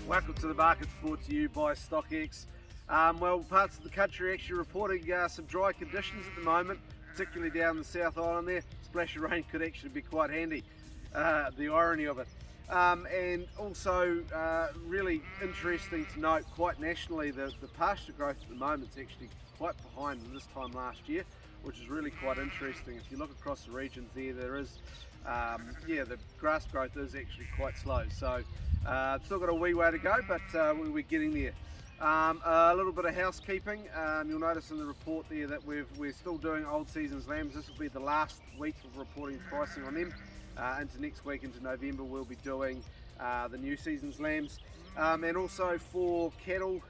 Welcome to the markets brought to you by StockX. Well, parts of the country actually reporting some dry conditions at the moment, particularly down the South Island there. Splash of rain could actually be quite handy, the irony of it. And also really interesting to note, quite nationally, the pasture growth at the moment is actually quite behind this time last year, which is really quite interesting. If you look across the regions there is, the grass growth is actually quite slow. So still got a wee way to go, but we're getting there. A little bit of housekeeping. You'll notice in the report there that we're still doing old season's lambs. This will be the last week of reporting pricing on them. Into next week, into November, we'll be doing the new season's lambs. And also for cattle,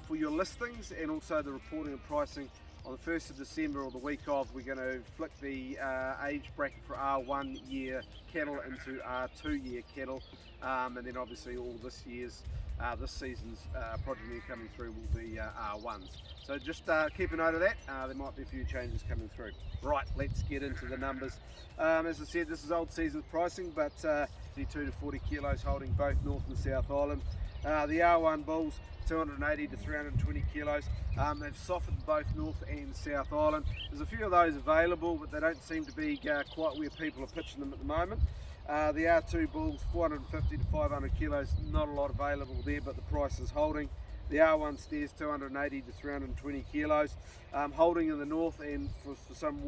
for your listings, and also the reporting and pricing on the 1st of December or the week of, we're going to flick the age bracket for R1 year cattle into R2 year cattle, and then obviously all this season's progeny coming through will be R1s. So just keep a note of that. There might be a few changes coming through. Right, let's get into the numbers. As I said, this is old season's pricing, but 32 to 40 kilos holding both North and South Island. The R1 bulls 280 to 320 kilos. They've softened both North and South Island. There's a few of those available, but they don't seem to be quite where people are pitching them at the moment. The R2 bulls 450 to 500 kilos, not a lot available there, but the price is holding. The R1 steers 280 to 320 kilos, holding in the north, and for some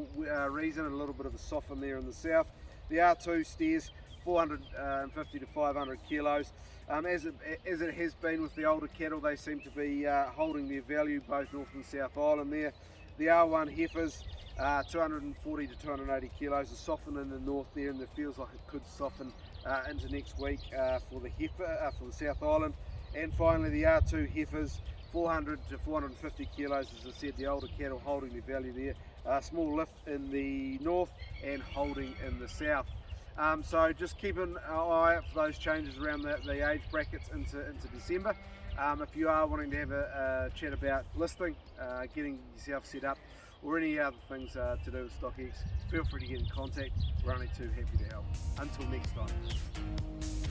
reason a little bit of a soften there in the south. The R2 steers 450 to 500 kilos. As it has been with the older cattle, they seem to be holding their value both North and South Island there. The R1 heifers 240 to 280 kilos, are softening in the north there, and it feels like it could soften into next week for the heifer for the South Island. And finally the R2 heifers 400 to 450 kilos, as I said, the older cattle holding their value there. Small lift in the north and holding in the south. So just keep an eye out for those changes around the age brackets into December. If you are wanting to have a chat about listing, getting yourself set up, or any other things to do with StockX, feel free to get in contact. We're only too happy to help. Until next time.